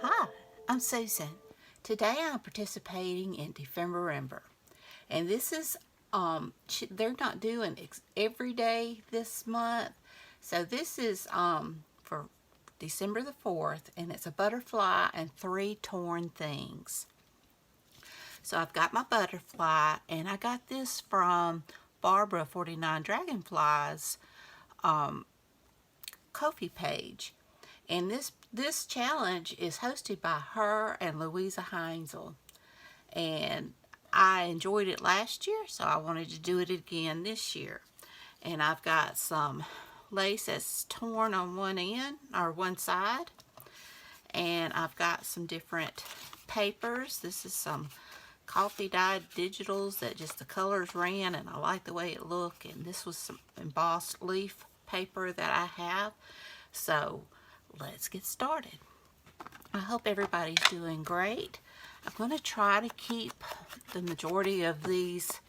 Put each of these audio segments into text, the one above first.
Hi, I'm Susan. Today I'm participating in DEPHEMEREMBER. And this is, they're not doing every day this month. So this is for December the 4th, and it's a butterfly and 3 torn things. So I've got my butterfly, and I got this from Barbara 49 Dragonflies Ko-fi page. And this challenge is hosted by her and Luise and I enjoyed it last year, so I wanted to do it again this year. And I've got some lace that's torn on one end or one side, and I've got some different papers. This is some coffee dyed digitals that just the colors ran, and I like the way it looked. And this was some embossed leaf paper that I have. So let's get started. I hope everybody's doing great. I'm going to try to keep the majority of these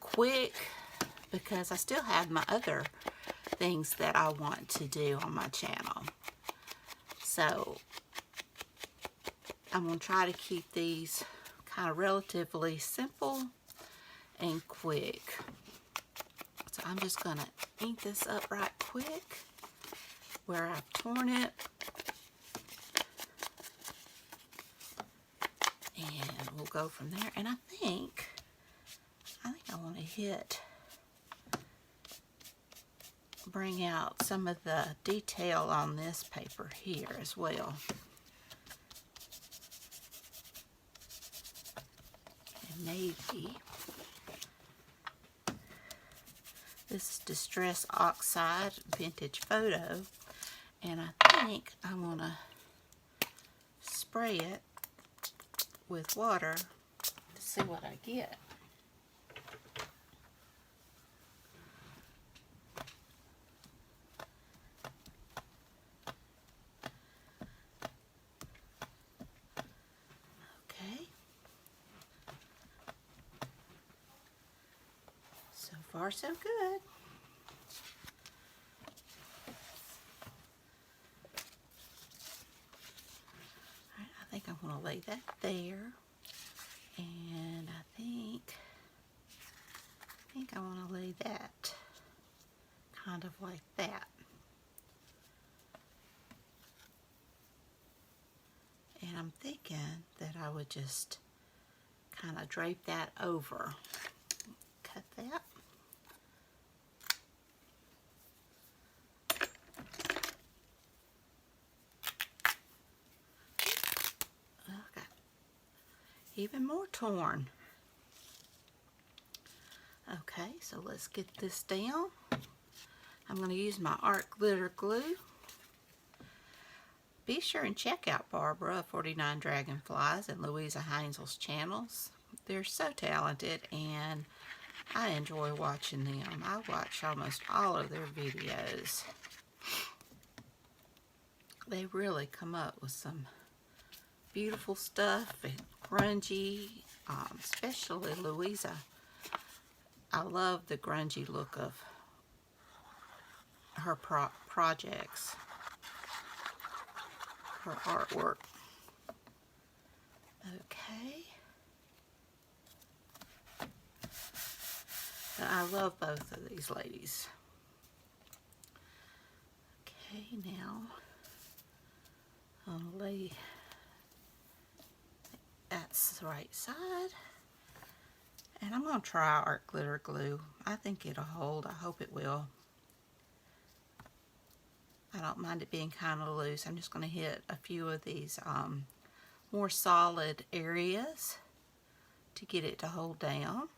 quick because I still have my other things that I want to do on my channel. So I'm going to try to keep these kind of relatively simple and quick. So I'm just going to ink this up right quick where I've torn it. And we'll go from there. And I think I want to bring out some of the detail on this paper here as well. And maybe this is Distress Oxide Vintage Photo. And I think I want to spray it with water to see what I get. Okay. So far so good. I think I'm going to lay that there, and I think I want to lay that kind of like that. And I'm thinking that I would just kind of drape that over. Cut that. Even more torn. Okay, so let's get this down. I'm going to use my art glitter glue. Be sure and check out Barbara 49 Dragonflies and Luise channels. They're so talented, and I enjoy watching them. I watch almost all of their videos. They really come up with some beautiful stuff and grungy, especially Luise. I love the grungy look of her projects, her artwork. Okay. I love both of these ladies. Okay, now I'll lay that's the right side, and I'm going to try art glitter glue. I think it'll hold. I hope it will. I don't mind it being kind of loose. I'm just going to hit a few of these more solid areas to get it to hold down.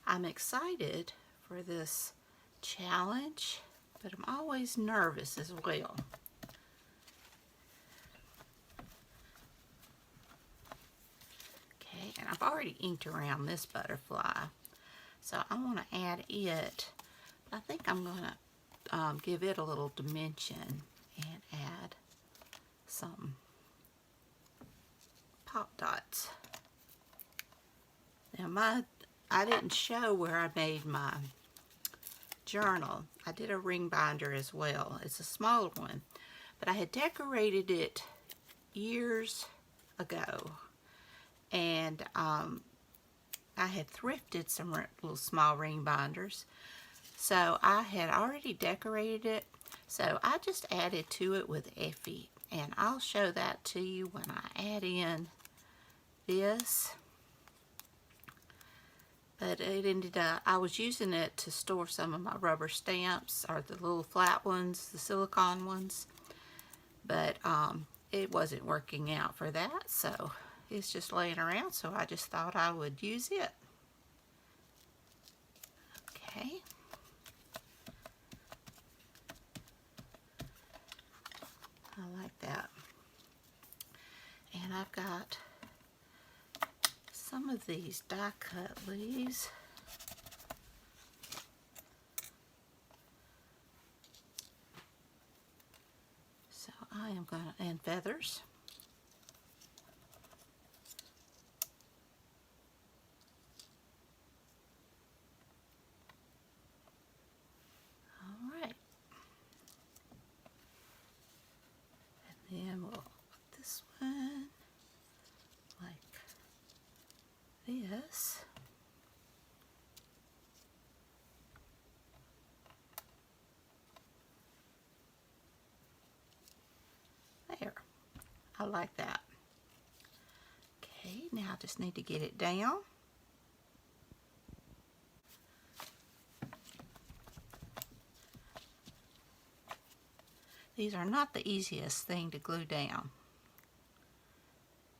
I'm excited for this challenge, but I'm always nervous as well. Okay, and I've already inked around this butterfly, so I want to add it. But I think I'm going to give it a little dimension and add some pop dots. Now I didn't show where I made my journal. I did a ring binder as well. It's a smaller one, but I had decorated it years ago, and I had thrifted some little small ring binders, so I had already decorated it, so I just added to it with Effie, and I'll show that to you when I add in this. But it ended up, I was using it to store some of my rubber stamps, or the little flat ones, the silicone ones, but it wasn't working out for that, so it's just laying around, so I just thought I would use it. Okay. I like that. And I've got some of these die cut leaves. So I am going to, and feathers. All right. And then we'll put this one like this. There. I like that. Okay, now I just need to get it down. These are not the easiest thing to glue down,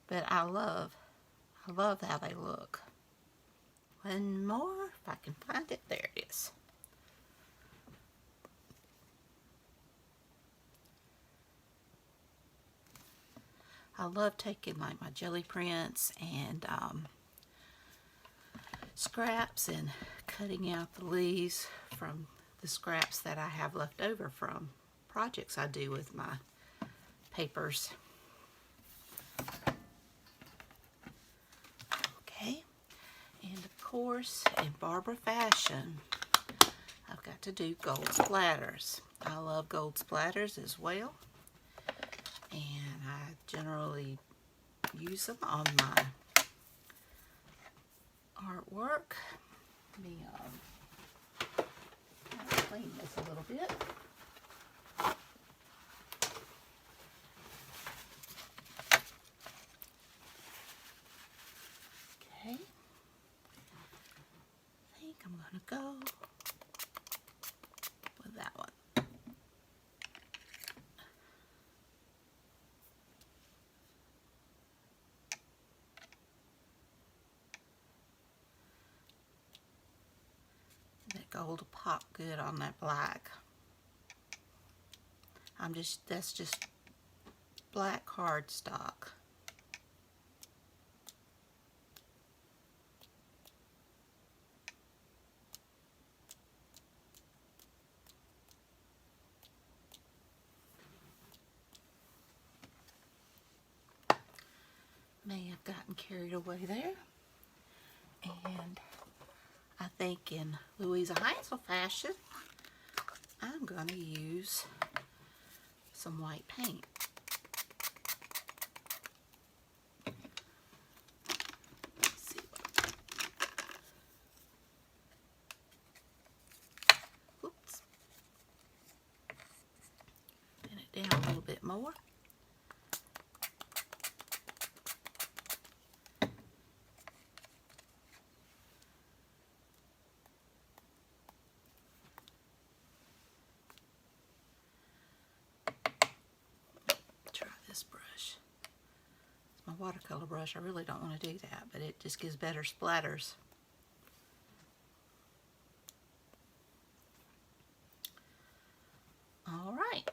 but I love how they look. One more, if I can find it. There it is. I love taking like my jelly prints and scraps and cutting out the leaves from the scraps that I have left over from projects I do with my papers. Okay, and of course, in Barbara fashion, I've got to do gold splatters. I love gold splatters as well, and I generally use them on my artwork. Let me clean this a little bit. Okay, I think I'm going to go with that one. That gold will pop good on that black. That's just black cardstock. May have gotten carried away there. And I think in Luise fashion, I'm going to use some white paint. Let's see. Oops. Pin it down a little bit more. This brush. It's my watercolor brush. I really don't want to do that, but it just gives better splatters. All right.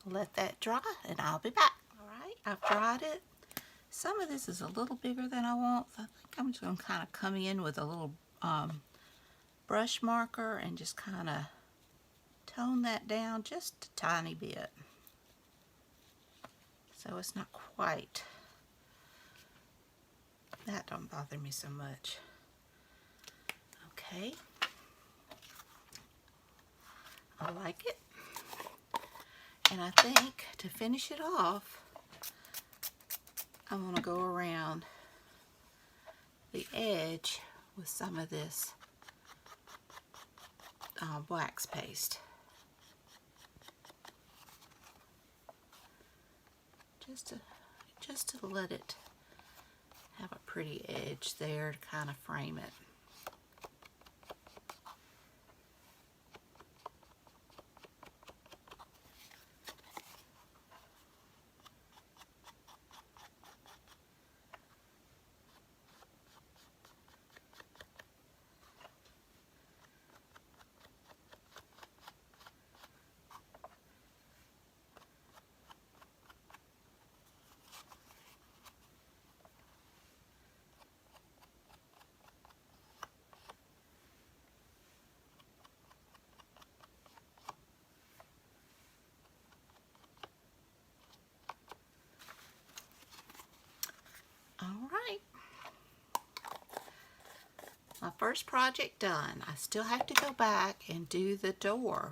Let that dry and I'll be back. All right, I've dried it. Some of this is a little bigger than I want, so I think I'm just going to kind of come in with a little brush marker and just kind of tone that down just a tiny bit. So it's not quite, that don't bother me so much. Okay. I like it. And I think to finish it off, I'm going to go around the edge with some of this wax paste. Just to let it have a pretty edge there to kind of frame it. Alright, my first project done. I still have to go back and do the door.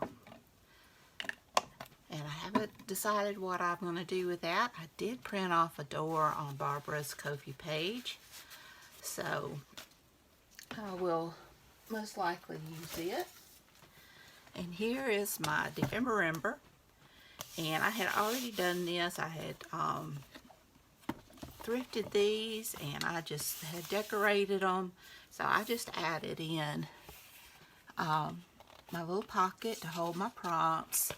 And I haven't decided what I'm going to do with that. I did print off a door on Barbara's Ko-fi page. So I will most likely use it. And here is my DEPHEMEREMBER. And I had already done this. I had thrifted these and I just had decorated them. So I just added in my little pocket to hold my prompts,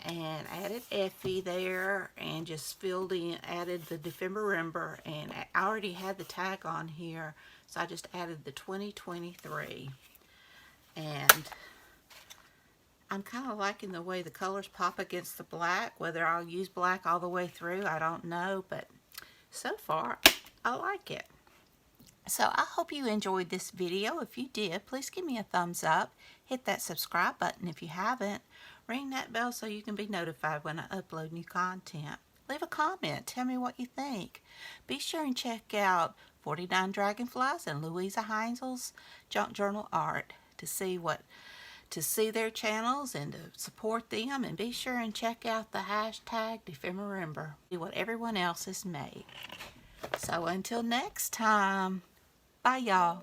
and added Effie there, and just filled in, added the DEPHEMEREMBER, and I already had the tag on here, so I just added the 2023. And I'm kind of liking the way the colors pop against the black. Whether I'll use black all the way through, I don't know, but so far I like it. So I hope you enjoyed this video. If you did, please give me a thumbs up. Hit that subscribe button if you haven't. Ring that bell so you can be notified when I upload new content. Leave a comment. Tell me what you think. Be sure and check out 49 Dragonflies and Luise Heinzel's Junk Journal Art to see their channels and to support them. And be sure and check out the hashtag DEPHEMEREMBER. See what everyone else has made. So until next time, bye y'all.